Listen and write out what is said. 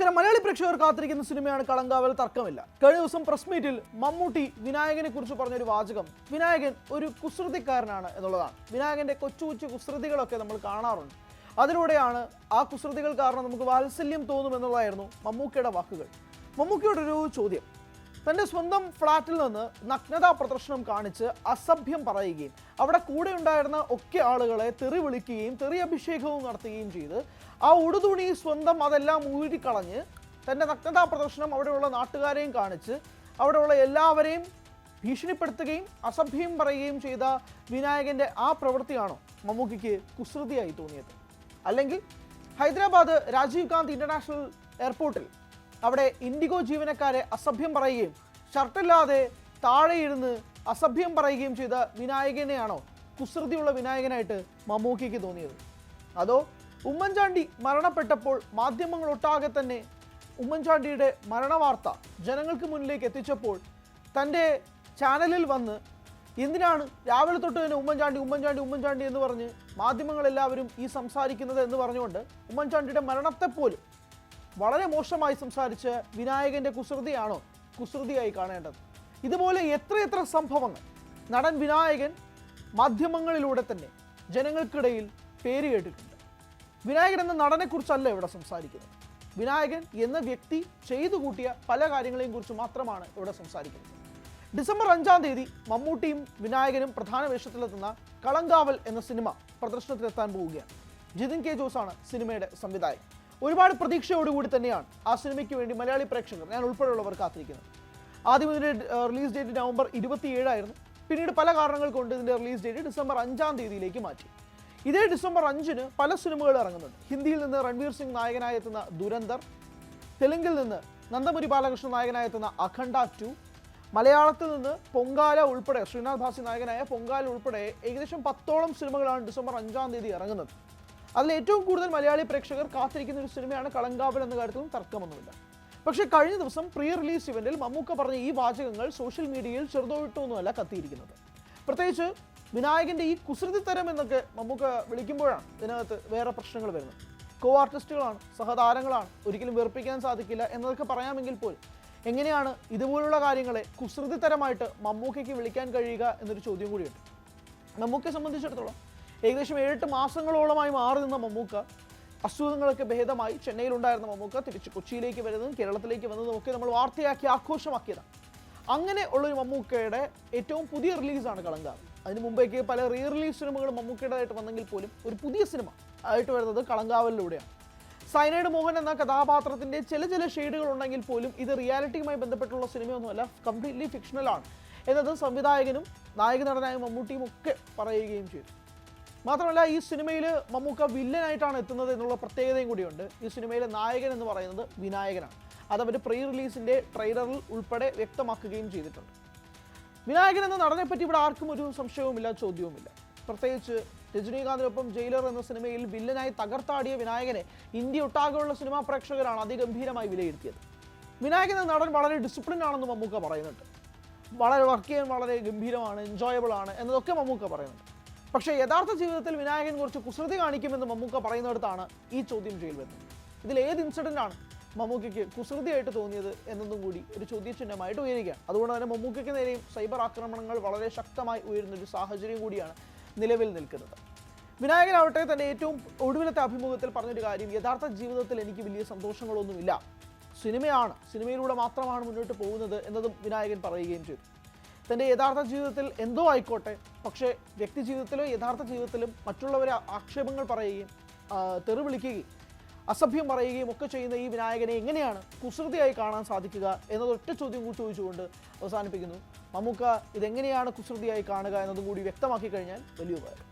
നമസ്കാരം. മലയാളി പ്രേക്ഷകർ കാത്തിരിക്കുന്ന സിനിമയാണ് കളങ്കാവൽ, തർക്കമില്ല. കഴിഞ്ഞ ദിവസം പ്രസ് മീറ്റിൽ മമ്മൂട്ടി വിനായകനെ കുറിച്ച് പറഞ്ഞൊരു വാചകം, വിനായകൻ ഒരു കുസൃതിക്കാരനാണ് എന്നുള്ളതാണ്. വിനായകന്റെ കൊച്ചു കൊച്ചു കുസൃതികളൊക്കെ നമ്മൾ കാണാറുണ്ട്. അതിലൂടെയാണ് ആ കുസൃതികൾ കാരണം നമുക്ക് വാത്സല്യം തോന്നുമെന്നുള്ളതായിരുന്നു മമ്മൂക്കയുടെ വാക്കുകൾ. മമ്മൂക്കയോടൊരു ചോദ്യം, തൻ്റെ സ്വന്തം ഫ്ളാറ്റിൽ നിന്ന് നഗ്നതാ പ്രദർശനം കാണിച്ച് അസഭ്യം പറയുകയും അവിടെ കൂടെ ഉണ്ടായിരുന്ന ഒക്കെ ആളുകളെ തെറി വിളിക്കുകയും തെറി അഭിഷേകവും നടത്തുകയും ചെയ്ത് ആ ഉടുതുണി സ്വന്തം അതെല്ലാം ഊരിക്കളഞ്ഞ് തൻ്റെ നഗ്നതാ പ്രദർശനം അവിടെയുള്ള നാട്ടുകാരെയും കാണിച്ച് അവിടെയുള്ള എല്ലാവരെയും ഭീഷണിപ്പെടുത്തുകയും അസഭ്യം പറയുകയും ചെയ്ത വിനായകൻ്റെ ആ പ്രവൃത്തിയാണോ മമ്മൂക്കയ്ക്ക് കുസൃതിയായി തോന്നിയത്? അല്ലെങ്കിൽ ഹൈദരാബാദ് രാജീവ് ഗാന്ധി ഇൻ്റർനാഷണൽ എയർപോർട്ടിൽ അവിടെ ഇൻഡിഗോ ജീവനക്കാരെ അസഭ്യം പറയുകയും ഷർട്ടില്ലാതെ താഴെയിരുന്ന് അസഭ്യം പറയുകയും ചെയ്ത വിനായകനെയാണോ കുസൃതിയുള്ള വിനായകനായിട്ട് മമ്മൂക്കയ്ക്ക് തോന്നിയത്? അതോ ഉമ്മൻചാണ്ടി മരണപ്പെട്ടപ്പോൾ മാധ്യമങ്ങളൊട്ടാകെ തന്നെ ഉമ്മൻചാണ്ടിയുടെ മരണവാർത്ത ജനങ്ങൾക്ക് മുന്നിലേക്ക് എത്തിച്ചപ്പോൾ തൻ്റെ ചാനലിൽ വന്ന് എന്തിനാണ് രാവിലെ തൊട്ട് തന്നെ ഉമ്മൻചാണ്ടി എന്ന് പറഞ്ഞ് മാധ്യമങ്ങളെല്ലാവരും ഈ സംസാരിക്കുന്നത് എന്ന് പറഞ്ഞുകൊണ്ട് ഉമ്മൻചാണ്ടിയുടെ മരണത്തെപ്പോലും വളരെ മോശമായി സംസാരിച്ച വിനായകൻ്റെ കുസൃതിയാണോ കുസൃതിയായി കാണേണ്ടത്? ഇതുപോലെ എത്രയെത്ര സംഭവങ്ങൾ നടൻ വിനായകൻ മാധ്യമങ്ങളിലൂടെ തന്നെ ജനങ്ങൾക്കിടയിൽ പേര് കേട്ടിട്ടുണ്ട്. വിനായകൻ എന്ന നടനെക്കുറിച്ചല്ല ഇവിടെ സംസാരിക്കുന്നത്. വിനായകൻ എന്ന വ്യക്തി ചെയ്തു കൂട്ടിയ പല കാര്യങ്ങളെയും കുറിച്ച് മാത്രമാണ് ഇവിടെ സംസാരിക്കുന്നത്. ഡിസംബർ 5-ാം തീയതി മമ്മൂട്ടിയും വിനായകനും പ്രധാന വേഷത്തിലെത്തുന്ന കളങ്കാവൽ എന്ന സിനിമ പ്രദർശനത്തിലെത്താൻ പോവുകയാണ്. ജിതിൻ കെ ജോസാണ് സിനിമയുടെ സംവിധായകൻ. ഒരുപാട് പ്രതീക്ഷയോടുകൂടി തന്നെയാണ് ആ സിനിമയ്ക്ക് വേണ്ടി മലയാളി പ്രേക്ഷകർ, ഞാൻ ഉൾപ്പെടെയുള്ളവർ, കാത്തിരിക്കുന്നത്. ആദ്യം ഇതിൻ്റെ റിലീസ് ഡേറ്റ് നവംബർ 27 പിന്നീട് പല കാരണങ്ങൾ കൊണ്ട് ഇതിൻ്റെ റിലീസ് ഡേറ്റ് ഡിസംബർ 5-ാം തീയതിയിലേക്ക് മാറ്റി. ഇതേ ഡിസംബർ 5-ന് പല സിനിമകൾ ഇറങ്ങുന്നുണ്ട്. ഹിന്ദിയിൽ നിന്ന് രൺവീർ സിംഗ് നായകനായി എത്തുന്ന ദുരന്തർ, തെലുങ്കിൽ നിന്ന് നന്ദമുരി ബാലകൃഷ്ണൻ നായകനായി എത്തുന്ന അഖണ്ഡ 2, മലയാളത്തിൽ നിന്ന് പൊങ്കാല ഉൾപ്പെടെ ശ്രീനാഥ് ഭാസി നായകനായ പൊങ്കാല ഉൾപ്പെടെ ഏകദേശം 10ഓളം സിനിമകളാണ് ഡിസംബർ 5-ാം തീയതി ഇറങ്ങുന്നത്. അതിൽ ഏറ്റവും കൂടുതൽ മലയാളി പ്രേക്ഷകർ കാത്തിരിക്കുന്ന ഒരു സിനിമയാണ് കളങ്കാവൽ എന്ന കാര്യത്തിലും തർക്കമൊന്നുമില്ല. പക്ഷേ കഴിഞ്ഞ ദിവസം പ്രീ റിലീസ് ഇവന്റിൽ മമ്മൂക്ക പറഞ്ഞ ഈ വാചകങ്ങൾ സോഷ്യൽ മീഡിയയിൽ ചെറുതോട്ടൊന്നുമല്ല കത്തിയിരിക്കുന്നത്. പ്രത്യേകിച്ച് വിനായകൻ്റെ ഈ കുസൃതിത്തരം എന്നൊക്കെ മമ്മൂക്ക വിളിക്കുമ്പോഴാണ് ഇതിനകത്ത് വേറെ പ്രശ്നങ്ങൾ വരുന്നത്. കോ ആർട്ടിസ്റ്റുകളാണ്, സഹതാരങ്ങളാണ്, ഒരിക്കലും വെറുപ്പിക്കാൻ സാധിക്കില്ല എന്നതൊക്കെ പറയാമെങ്കിൽ പോലും എങ്ങനെയാണ് ഇതുപോലുള്ള കാര്യങ്ങളെ കുസൃതിത്തരമായിട്ട് മമ്മൂക്കയ്ക്ക് വിളിക്കാൻ കഴിയുക എന്നൊരു ചോദ്യം കൂടിയുണ്ട്. മമ്മൂക്കയെ സംബന്ധിച്ചിടത്തോളം ഏകദേശം 7-8 മാസങ്ങളോളമായി മാറി നിന്ന മമ്മൂക്ക, അസുഖങ്ങളൊക്കെ ഭേദമായി ചെന്നൈയിലുണ്ടായിരുന്ന മമ്മൂക്ക തിരിച്ച് കൊച്ചിയിലേക്ക് വരുന്നതും കേരളത്തിലേക്ക് വന്നതും ഒക്കെ നമ്മൾ വാർത്തയാക്കി ആഘോഷമാക്കിയതാണ്. അങ്ങനെ ഉള്ളൊരു മമ്മൂക്കയുടെ ഏറ്റവും പുതിയ റിലീസാണ് കളങ്കാവൽ. അതിന് മുമ്പേക്ക് പല റീ റിലീസ് സിനിമകളും മമ്മൂക്കയുടേതായിട്ട് വന്നെങ്കിൽ പോലും ഒരു പുതിയ സിനിമ ആയിട്ട് വരുന്നത് കളങ്കാവലിലൂടെയാണ്. സൈനൈഡ് മോഹൻ എന്ന കഥാപാത്രത്തിൻ്റെ ചില ഷെയ്ഡുകൾ ഉണ്ടെങ്കിൽ പോലും ഇത് റിയാലിറ്റിയുമായി ബന്ധപ്പെട്ടുള്ള സിനിമയൊന്നുമല്ല, കംപ്ലീറ്റ്ലി ഫിക്ഷണലാണ് എന്നത് സംവിധായകനും നായക നടനായ മമ്മൂട്ടിയും ഒക്കെ പറയുകയും ചെയ്തു. മാത്രമല്ല ഈ സിനിമയിൽ മമ്മൂക്ക വില്ലനായിട്ടാണ് എത്തുന്നത് എന്നുള്ള പ്രത്യേകതയും കൂടിയുണ്ട്. ഈ സിനിമയിലെ നായകൻ എന്ന് പറയുന്നത് വിനായകനാണ്. അതവർ പ്രീ റിലീസിൻ്റെ ട്രെയിലറിൽ ഉൾപ്പെടെ വ്യക്തമാക്കുകയും ചെയ്തിട്ടുണ്ട്. വിനായകൻ എന്ന നടനെപ്പറ്റി ഇവിടെ ആർക്കും ഒരു സംശയവുമില്ല, ചോദ്യവുമില്ല. പ്രത്യേകിച്ച് രജനീകാന്തിനൊപ്പം ജയിലർ എന്ന സിനിമയിൽ വില്ലനായി തകർത്താടിയ വിനായകനെ ഇന്ത്യ ഒട്ടാകെയുള്ള സിനിമാ പ്രേക്ഷകരാണ് അതിഗംഭീരമായി വിലയിരുത്തിയത്. വിനായകൻ എന്ന നടൻ വളരെ ഡിസിപ്ലിൻ ആണെന്ന് മമ്മൂക്ക പറയുന്നുണ്ട്. വളരെ വർക്ക് ചെയ്യാൻ വളരെ ഗംഭീരമാണ്, എൻജോയബിൾ ആണ് എന്നതൊക്കെ മമ്മൂക്ക പറയുന്നുണ്ട്. പക്ഷേ യഥാർത്ഥ ജീവിതത്തിൽ വിനായകൻ കുറച്ച് കുസൃതി കാണിക്കുമെന്ന് മമ്മൂക്ക പറയുന്നിടത്താണ് ഈ ചോദ്യം ചെയ്യൽ വരുന്നത്. ഇതിൽ ഏത് ഇൻസിഡൻ്റാണ് മമ്മൂക്കയ്ക്ക് കുസൃതിയായിട്ട് തോന്നിയത് എന്നതും കൂടി ഒരു ചോദ്യചിഹ്നമായിട്ട് ഉയരുകയാണ്. അതുകൊണ്ട് തന്നെ മമ്മൂക്കയ്ക്ക് നേരെയും സൈബർ ആക്രമണങ്ങൾ വളരെ ശക്തമായി ഉയരുന്നൊരു സാഹചര്യം കൂടിയാണ് നിലവിൽ നിൽക്കുന്നത്. വിനായകനാവട്ടെ തൻ്റെ ഏറ്റവും ഒടുവിലത്തെ അഭിമുഖത്തിൽ പറഞ്ഞൊരു കാര്യം, യഥാർത്ഥ ജീവിതത്തിൽ എനിക്ക് വലിയ സന്തോഷങ്ങളൊന്നുമില്ല, സിനിമയാണ്, സിനിമയിലൂടെ മാത്രമാണ് മുന്നോട്ട് പോകുന്നത് എന്നതും വിനായകൻ പറയുകയും ചെയ്തു. തൻ്റെ യഥാർത്ഥ ജീവിതത്തിൽ എന്തോ ആയിക്കോട്ടെ, പക്ഷേ വ്യക്തി ജീവിതത്തിലോ യഥാർത്ഥ ജീവിതത്തിലും മറ്റുള്ളവരെ ആക്ഷേപങ്ങൾ പറയുകയും തെറി വിളിക്കുകയും അസഭ്യം പറയുകയും ഒക്കെ ചെയ്യുന്ന ഈ വിനായകനെ എങ്ങനെയാണ് കുസൃതിയായി കാണാൻ സാധിക്കുക എന്നതൊറ്റ ചോദ്യം കൂടി ചോദിച്ചുകൊണ്ട് അവസാനിപ്പിക്കുന്നു. മമ്മൂക്ക ഇതെങ്ങനെയാണ് കുസൃതിയായി കാണുക എന്നതും കൂടി വ്യക്തമാക്കി കഴിഞ്ഞാൽ വലിയ ഉപകാരം.